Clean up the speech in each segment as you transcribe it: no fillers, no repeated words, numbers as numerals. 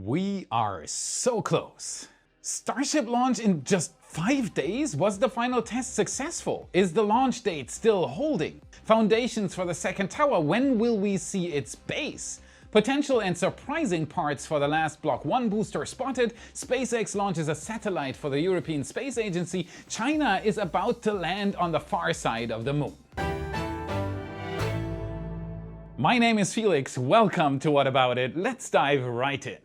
We are so close. Starship launch in just 5 days? Was the final test successful? Is the launch date still holding? Foundations for the second tower, when will we see its base? Potential and surprising parts for the last Block 1 booster spotted, SpaceX launches a satellite for the European Space Agency, China is about to land on the far side of the moon. My name is Felix, welcome to What About It, let's dive right in.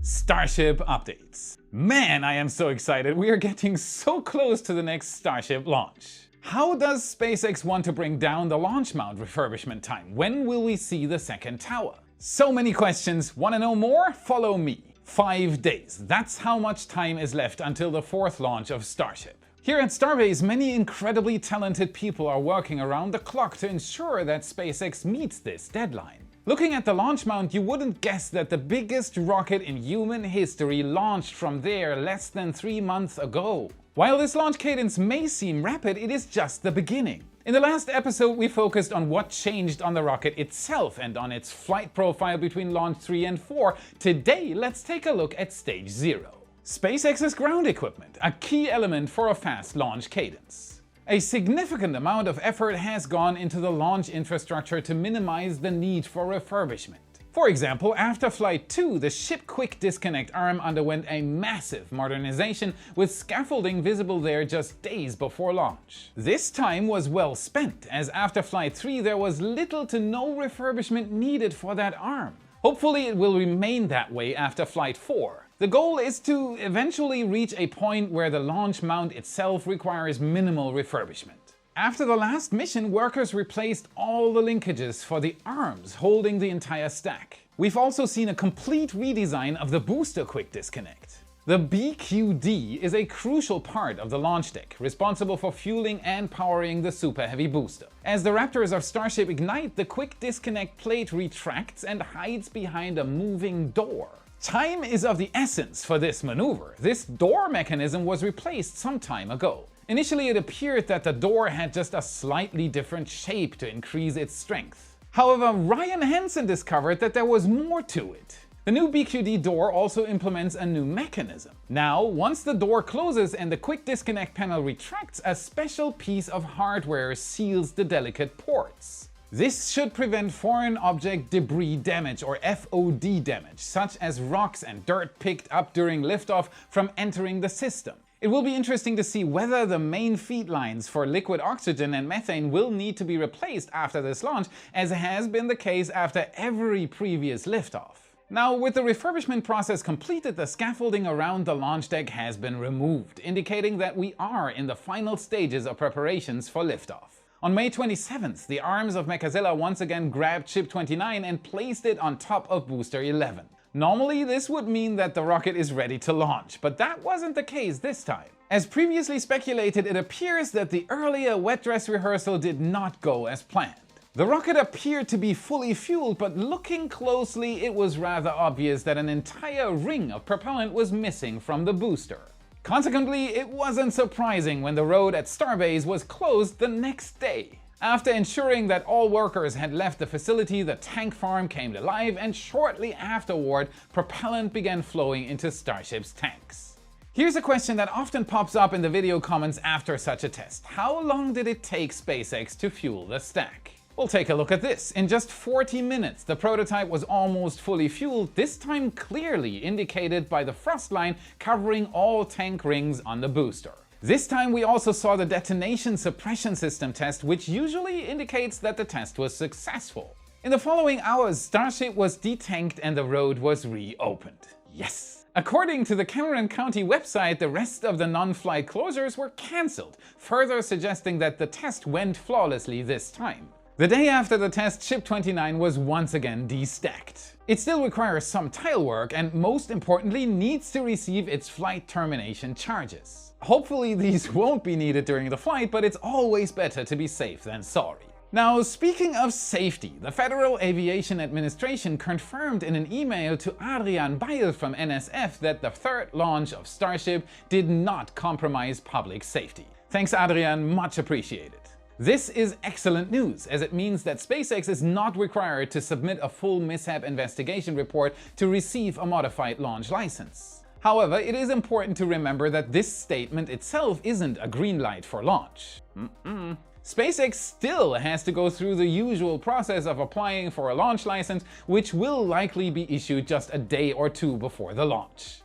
Starship updates. Man, I am so excited, we are getting so close to the next Starship launch. How does SpaceX want to bring down the launch mount refurbishment time? When will we see the second tower? So many questions, wanna know more? Follow me. 5 days, that's how much time is left until the fourth launch of Starship. Here at Starbase, many incredibly talented people are working around the clock to ensure that SpaceX meets this deadline. Looking at the launch mount, you wouldn't guess that the biggest rocket in human history launched from there less than 3 months ago. While this launch cadence may seem rapid, it is just the beginning. In the last episode, we focused on what changed on the rocket itself and on its flight profile between launch 3 and 4. Today, let's take a look at stage 0. SpaceX's ground equipment, a key element for a fast launch cadence. A significant amount of effort has gone into the launch infrastructure to minimize the need for refurbishment. For example, after Flight 2, the ship quick disconnect arm underwent a massive modernization with scaffolding visible there just days before launch. This time was well spent, as after Flight 3 there was little to no refurbishment needed for that arm. Hopefully it will remain that way after Flight 4. The goal is to eventually reach a point where the launch mount itself requires minimal refurbishment. After the last mission, workers replaced all the linkages for the arms holding the entire stack. We've also seen a complete redesign of the booster quick disconnect. The BQD is a crucial part of the launch deck, responsible for fueling and powering the Super Heavy booster. As the Raptors of Starship ignite, the quick disconnect plate retracts and hides behind a moving door. Time is of the essence for this maneuver. This door mechanism was replaced some time ago. Initially it appeared that the door had just a slightly different shape to increase its strength. However, Ryan Hansen discovered that there was more to it. The new BQD door also implements a new mechanism. Now, once the door closes and the quick disconnect panel retracts, a special piece of hardware seals the delicate ports. This should prevent foreign object debris damage or FOD damage, such as rocks and dirt picked up during liftoff from entering the system. It will be interesting to see whether the main feed lines for liquid oxygen and methane will need to be replaced after this launch, as has been the case after every previous liftoff. Now, with the refurbishment process completed, the scaffolding around the launch deck has been removed, indicating that we are in the final stages of preparations for liftoff. On May 27th, the arms of Mechazilla once again grabbed Ship 29 and placed it on top of Booster 11. Normally, this would mean that the rocket is ready to launch, but that wasn't the case this time. As previously speculated, it appears that the earlier wet dress rehearsal did not go as planned. The rocket appeared to be fully fueled, but looking closely, it was rather obvious that an entire ring of propellant was missing from the booster. Consequently, it wasn't surprising when the road at Starbase was closed the next day. After ensuring that all workers had left the facility, the tank farm came to life, and shortly afterward, propellant began flowing into Starship's tanks. Here's a question that often pops up in the video comments after such a test. How long did it take SpaceX to fuel the stack? We'll take a look at this. In just 40 minutes, the prototype was almost fully fueled, this time clearly indicated by the frost line covering all tank rings on the booster. This time we also saw the detonation suppression system test, which usually indicates that the test was successful. In the following hours, Starship was detanked and the road was reopened. Yes! According to the Cameron County website, the rest of the non-flight closures were cancelled, further suggesting that the test went flawlessly this time. The day after the test, Ship 29 was once again destacked. It still requires some tile work and, most importantly, needs to receive its flight termination charges. Hopefully these won't be needed during the flight, but it's always better to be safe than sorry. Now, speaking of safety, the Federal Aviation Administration confirmed in an email to Adrian Beil from NSF that the third launch of Starship did not compromise public safety. Thanks Adrian, much appreciated. This is excellent news, as it means that SpaceX is not required to submit a full mishap investigation report to receive a modified launch license. However, it is important to remember that this statement itself isn't a green light for launch. SpaceX still has to go through the usual process of applying for a launch license, which will likely be issued just a day or two before the launch.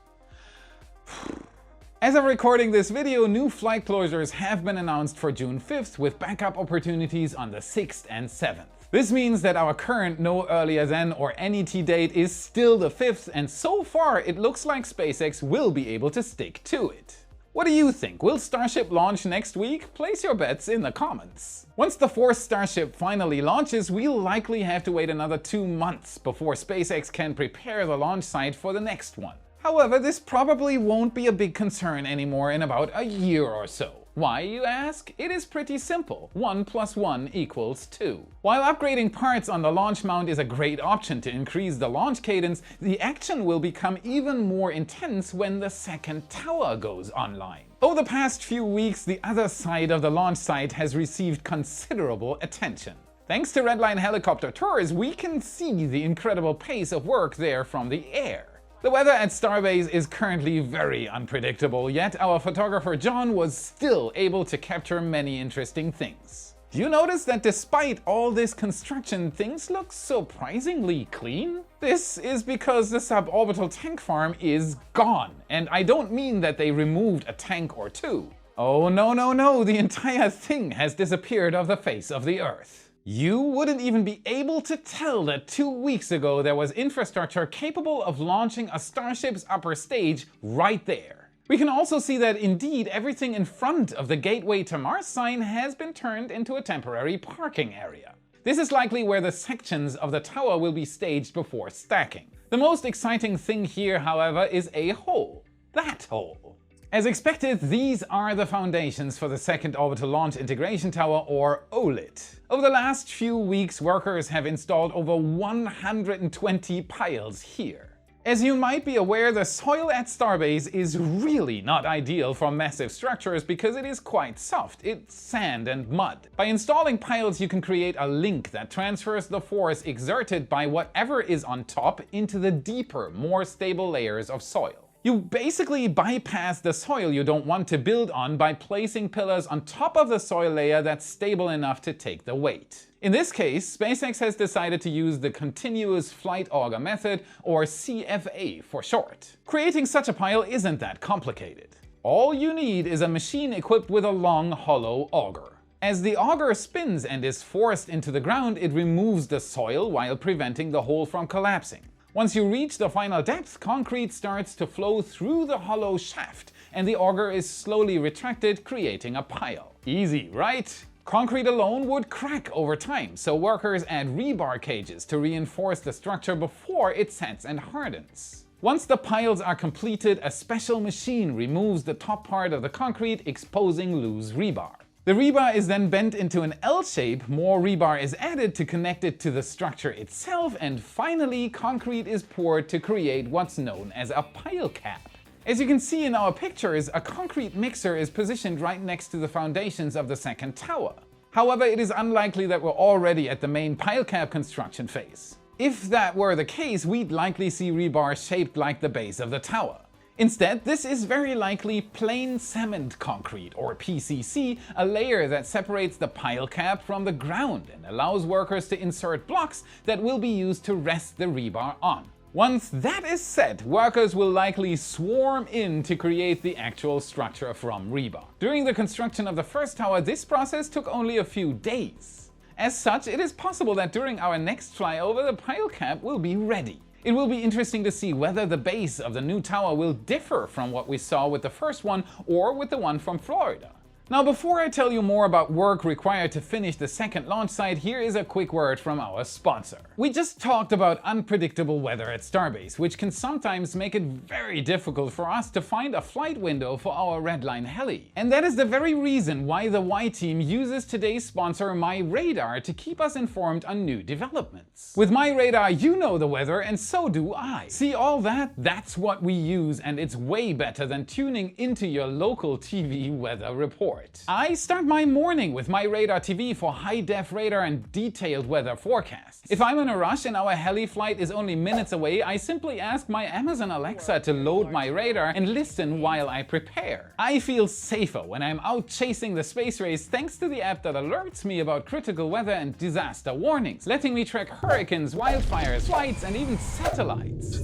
As of recording this video, new flight closures have been announced for June 5th, with backup opportunities on the 6th and 7th. This means that our current no earlier than or NET date is still the 5th, and so far it looks like SpaceX will be able to stick to it. What do you think? Will Starship launch next week? Place your bets in the comments. Once the fourth Starship finally launches, we'll likely have to wait another 2 months before SpaceX can prepare the launch site for the next one. However, this probably won't be a big concern anymore in about a year or so. Why, you ask? It is pretty simple. 1 + 1 = 2. While upgrading parts on the launch mount is a great option to increase the launch cadence, the action will become even more intense when the second tower goes online. Over the past few weeks, the other side of the launch site has received considerable attention. Thanks to Redline helicopter tours, we can see the incredible pace of work there from the air. The weather at Starbase is currently very unpredictable, yet our photographer John was still able to capture many interesting things. Do you notice that despite all this construction, things look surprisingly clean? This is because the suborbital tank farm is gone, and I don't mean that they removed a tank or two. Oh no, the entire thing has disappeared off the face of the Earth. You wouldn't even be able to tell that 2 weeks ago there was infrastructure capable of launching a Starship's upper stage right there. We can also see that indeed everything in front of the Gateway to Mars sign has been turned into a temporary parking area. This is likely where the sections of the tower will be staged before stacking. The most exciting thing here, however, is a hole. That hole. As expected, these are the foundations for the second orbital launch integration tower, or OLIT. Over the last few weeks, workers have installed over 120 piles here. As you might be aware, the soil at Starbase is really not ideal for massive structures because it is quite soft. It's sand and mud. By installing piles, you can create a link that transfers the force exerted by whatever is on top into the deeper, more stable layers of soil. You basically bypass the soil you don't want to build on by placing pillars on top of the soil layer that's stable enough to take the weight. In this case, SpaceX has decided to use the Continuous Flight Auger method, or CFA for short. Creating such a pile isn't that complicated. All you need is a machine equipped with a long, hollow auger. As the auger spins and is forced into the ground, it removes the soil while preventing the hole from collapsing. Once you reach the final depth, concrete starts to flow through the hollow shaft, and the auger is slowly retracted, creating a pile. Easy, right? Concrete alone would crack over time, so workers add rebar cages to reinforce the structure before it sets and hardens. Once the piles are completed, a special machine removes the top part of the concrete, exposing loose rebar. The rebar is then bent into an L shape, more rebar is added to connect it to the structure itself, and finally concrete is poured to create what's known as a pile cap. As you can see in our pictures, a concrete mixer is positioned right next to the foundations of the second tower. However, it is unlikely that we're already at the main pile cap construction phase. If that were the case, we'd likely see rebar shaped like the base of the tower. Instead, this is very likely plain cement concrete, or PCC, a layer that separates the pile cap from the ground and allows workers to insert blocks that will be used to rest the rebar on. Once that is set, workers will likely swarm in to create the actual structure from rebar. During the construction of the first tower, this process took only a few days. As such, it is possible that during our next flyover, the pile cap will be ready. It will be interesting to see whether the base of the new tower will differ from what we saw with the first one or with the one from Florida. Now, before I tell you more about work required to finish the second launch site, here is a quick word from our sponsor. We just talked about unpredictable weather at Starbase, which can sometimes make it very difficult for us to find a flight window for our Redline heli. And that is the very reason why the Y team uses today's sponsor, MyRadar, to keep us informed on new developments. With MyRadar, you know the weather, and so do I. See all that? That's what we use, and it's way better than tuning into your local TV weather report. report. I start my morning with my radar TV for high-def radar and detailed weather forecasts. If I'm in a rush and our heli flight is only minutes away, I simply ask my Amazon Alexa to load my radar and listen while I prepare. I feel safer when I'm out chasing the space race thanks to the app that alerts me about critical weather and disaster warnings, letting me track hurricanes, wildfires, flights, and even satellites.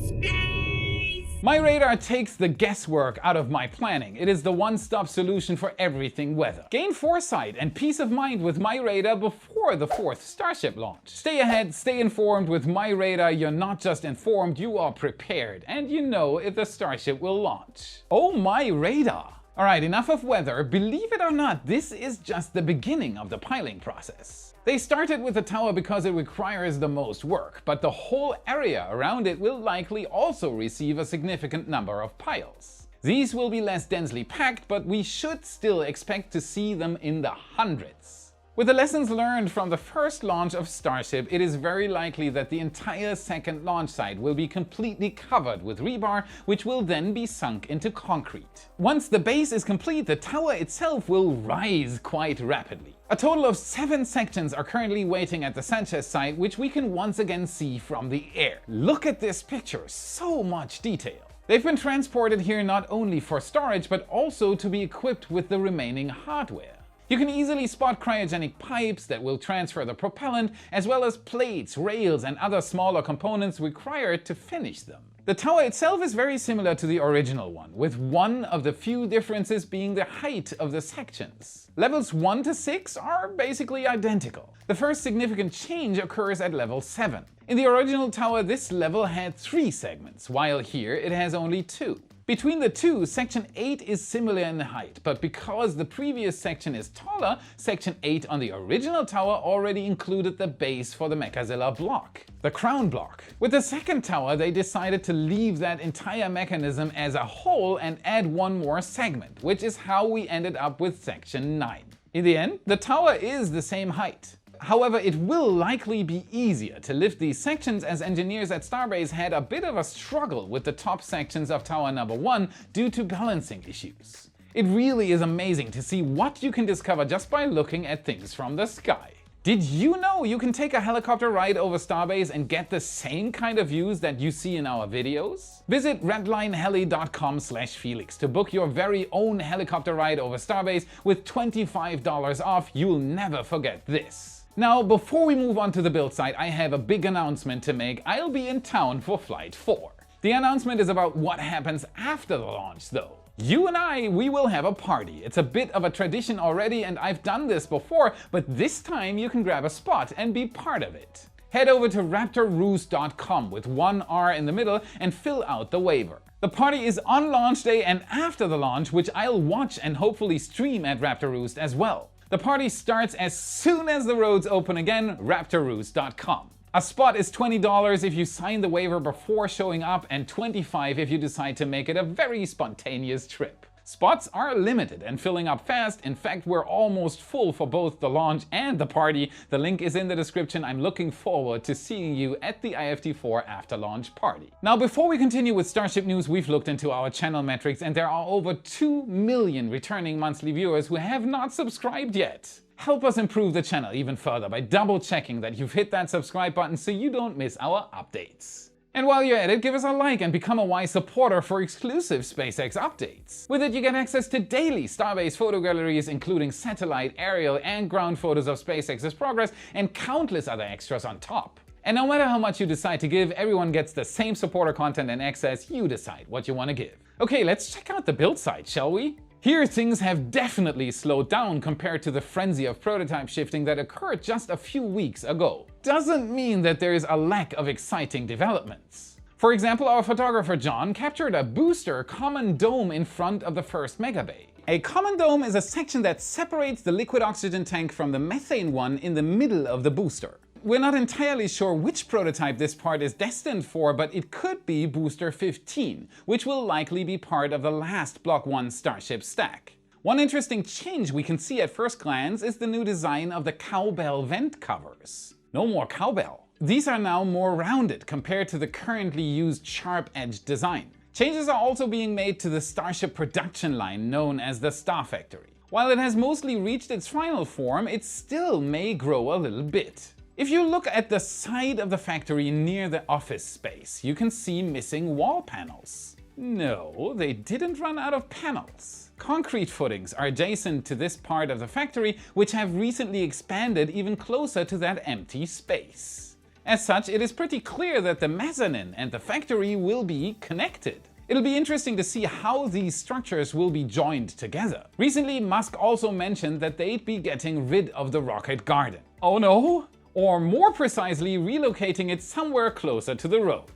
My radar takes the guesswork out of my planning. It is the one-stop solution for everything weather. Gain foresight and peace of mind with my radar before the 4th Starship launch. Stay ahead, stay informed with my radar. You're not just informed, you are prepared. And you know if the Starship will launch. Oh, my radar! Alright, enough of weather. Believe it or not, this is just the beginning of the piling process. They started with the tower because it requires the most work, but the whole area around it will likely also receive a significant number of piles. These will be less densely packed, but we should still expect to see them in the hundreds. With the lessons learned from the first launch of Starship, it is very likely that the entire second launch site will be completely covered with rebar, which will then be sunk into concrete. Once the base is complete, the tower itself will rise quite rapidly. A total of 7 sections are currently waiting at the Sanchez site, which we can once again see from the air. Look at this picture, so much detail. They've been transported here not only for storage, but also to be equipped with the remaining hardware. You can easily spot cryogenic pipes that will transfer the propellant, as well as plates, rails, and other smaller components required to finish them. The tower itself is very similar to the original one, with one of the few differences being the height of the sections. Levels 1 to 6 are basically identical. The first significant change occurs at level 7. In the original tower, this level had 3 segments, while here it has only 2. Between the two, section 8 is similar in height, but because the previous section is taller, section 8 on the original tower already included the base for the Mechazilla block, the crown block. With the second tower, they decided to leave that entire mechanism as a whole and add one more segment, which is how we ended up with section 9. In the end, the tower is the same height. However, it will likely be easier to lift these sections, as engineers at Starbase had a bit of a struggle with the top sections of Tower number 1 due to balancing issues. It really is amazing to see what you can discover just by looking at things from the sky. Did you know you can take a helicopter ride over Starbase and get the same kind of views that you see in our videos? Visit redlineheli.com/Felix to book your very own helicopter ride over Starbase with $25 off. You'll never forget this. Now, before we move on to the build site, I have a big announcement to make. I'll be in town for Flight 4. The announcement is about what happens after the launch though. You and we will have a party. It's a bit of a tradition already, and I've done this before, but this time you can grab a spot and be part of it. Head over to raptorroost.com with one R in the middle and fill out the waiver. The party is on launch day and after the launch, which I'll watch and hopefully stream at Raptor Roost as well. The party starts as soon as the roads open again, raptorroost.com. A spot is $20 if you sign the waiver before showing up, and $25 if you decide to make it a very spontaneous trip. Spots are limited and filling up fast. In fact, we're almost full for both the launch and the party. The link is in the description. I'm looking forward to seeing you at the IFT4 after launch party. Now, before we continue with Starship news, we've looked into our channel metrics, and there are over 2 million returning monthly viewers who have not subscribed yet. Help us improve the channel even further by double checking that you've hit that subscribe button so you don't miss our updates. And while you're at it, give us a like and become a wise supporter for exclusive SpaceX updates. With it, you get access to daily Starbase photo galleries, including satellite, aerial, and ground photos of SpaceX's progress, and countless other extras on top. And no matter how much you decide to give, everyone gets the same supporter content and access. You decide what you want to give. Okay, let's check out the build site, shall we? Here, things have definitely slowed down compared to the frenzy of prototype shifting that occurred just a few weeks ago. Doesn't mean that there is a lack of exciting developments. For example, our photographer John captured a booster common dome in front of the first megabay. A common dome is a section that separates the liquid oxygen tank from the methane one in the middle of the booster. We're not entirely sure which prototype this part is destined for, but it could be Booster 15, which will likely be part of the last Block 1 Starship stack. One interesting change we can see at first glance is the new design of the cowbell vent covers. No more cowbell. These are now more rounded compared to the currently used sharp-edged design. Changes are also being made to the Starship production line known as the Star Factory. While it has mostly reached its final form, it still may grow a little bit. If you look at the side of the factory near the office space, you can see missing wall panels. No, they didn't run out of panels. Concrete footings are adjacent to this part of the factory, which have recently expanded even closer to that empty space. As such, it is pretty clear that the mezzanine and the factory will be connected. It'll be interesting to see how these structures will be joined together. Recently, Musk also mentioned that they'd be getting rid of the rocket garden. Oh no? Or more precisely, relocating it somewhere closer to the road.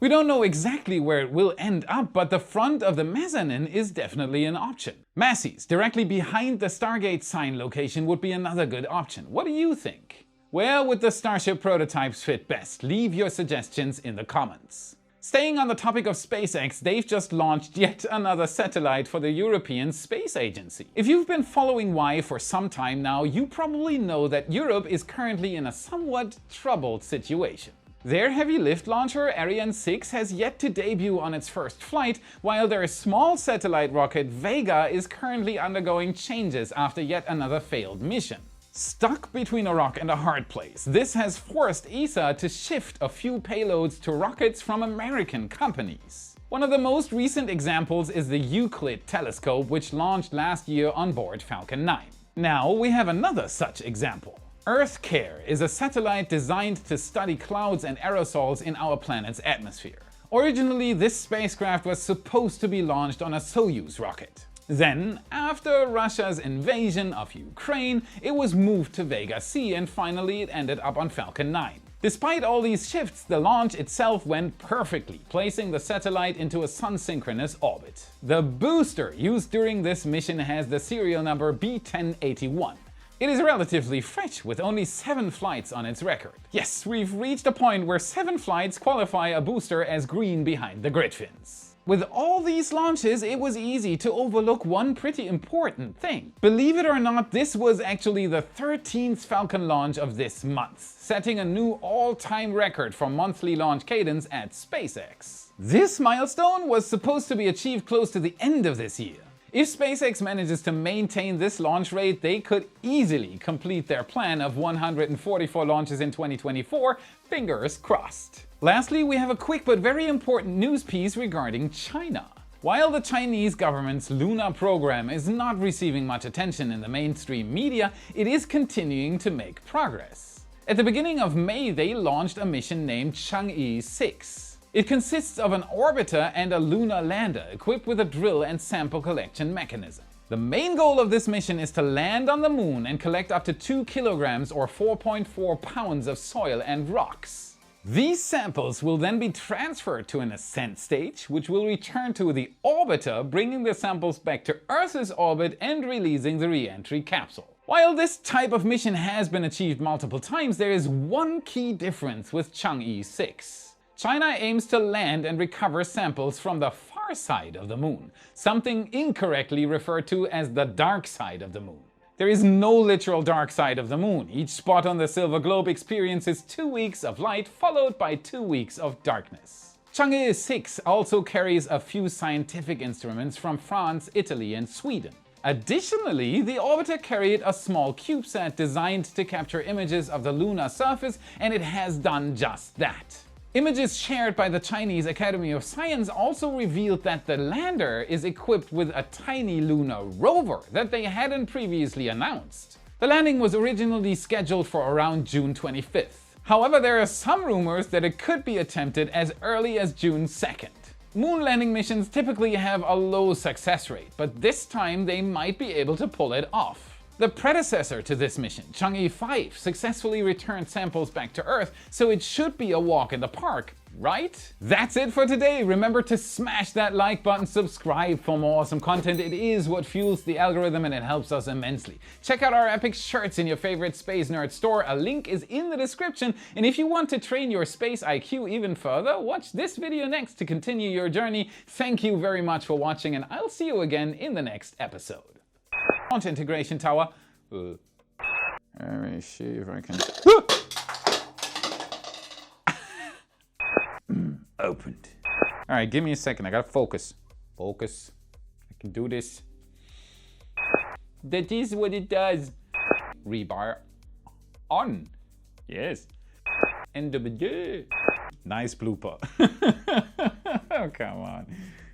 We don't know exactly where it will end up, but the front of the mezzanine is definitely an option. Massey's, directly behind the Stargate sign location, would be another good option. What do you think? Where would the Starship prototypes fit best? Leave your suggestions in the comments. Staying on the topic of SpaceX, they've just launched yet another satellite for the European Space Agency. If you've been following Y for some time now, you probably know that Europe is currently in a somewhat troubled situation. Their heavy lift launcher Ariane 6 has yet to debut on its first flight, while their small satellite rocket Vega is currently undergoing changes after yet another failed mission. Stuck between a rock and a hard place, this has forced ESA to shift a few payloads to rockets from American companies. One of the most recent examples is the Euclid telescope, which launched last year on board Falcon 9. Now we have another such example. EarthCare is a satellite designed to study clouds and aerosols in our planet's atmosphere. Originally, this spacecraft was supposed to be launched on a Soyuz rocket. Then, after Russia's invasion of Ukraine, it was moved to Vega C and finally it ended up on Falcon 9. Despite all these shifts, the launch itself went perfectly, placing the satellite into a sun-synchronous orbit. The booster used during this mission has the serial number B1081. It is relatively fresh, with only 7 flights on its record. Yes, we've reached a point where 7 flights qualify a booster as green behind the grid fins. With all these launches, it was easy to overlook one pretty important thing. Believe it or not, this was actually the 13th Falcon launch of this month, setting a new all-time record for monthly launch cadence at SpaceX. This milestone was supposed to be achieved close to the end of this year. If SpaceX manages to maintain this launch rate, they could easily complete their plan of 144 launches in 2024, fingers crossed. Lastly, we have a quick but very important news piece regarding China. While the Chinese government's lunar program is not receiving much attention in the mainstream media, it is continuing to make progress. At the beginning of May, they launched a mission named Chang'e 6. It consists of an orbiter and a lunar lander equipped with a drill and sample collection mechanism. The main goal of this mission is to land on the moon and collect up to 2 kilograms or 4.4 pounds of soil and rocks. These samples will then be transferred to an ascent stage, which will return to the orbiter, bringing the samples back to Earth's orbit and releasing the re-entry capsule. While this type of mission has been achieved multiple times, there is one key difference with Chang'e 6. China aims to land and recover samples from the far side of the moon, something incorrectly referred to as the dark side of the moon. There is no literal dark side of the moon. Each spot on the silver globe experiences 2 weeks of light followed by 2 weeks of darkness. Chang'e 6 also carries a few scientific instruments from France, Italy and Sweden. Additionally, the orbiter carried a small CubeSat designed to capture images of the lunar surface, and it has done just that. Images shared by the Chinese Academy of Science also revealed that the lander is equipped with a tiny lunar rover that they hadn't previously announced. The landing was originally scheduled for around June 25th. However, there are some rumors that it could be attempted as early as June 2nd. Moon landing missions typically have a low success rate, but this time they might be able to pull it off. The predecessor to this mission, Chang'e 5, successfully returned samples back to Earth, so it should be a walk in the park, right? That's it for today. Remember to smash that like button, subscribe for more awesome content. It is what fuels the algorithm and it helps us immensely. Check out our epic shirts in your favorite Space Nerd store. A link is in the description. And if you want to train your space IQ even further, watch this video next to continue your journey. Thank you very much for watching, and I'll see you again in the next episode. Launch integration tower. Let me see if I can. Opened. All right, give me a second. I gotta focus. Focus. I can do this. That is what it does. Rebar on. Yes. And nice blooper. Oh, come on.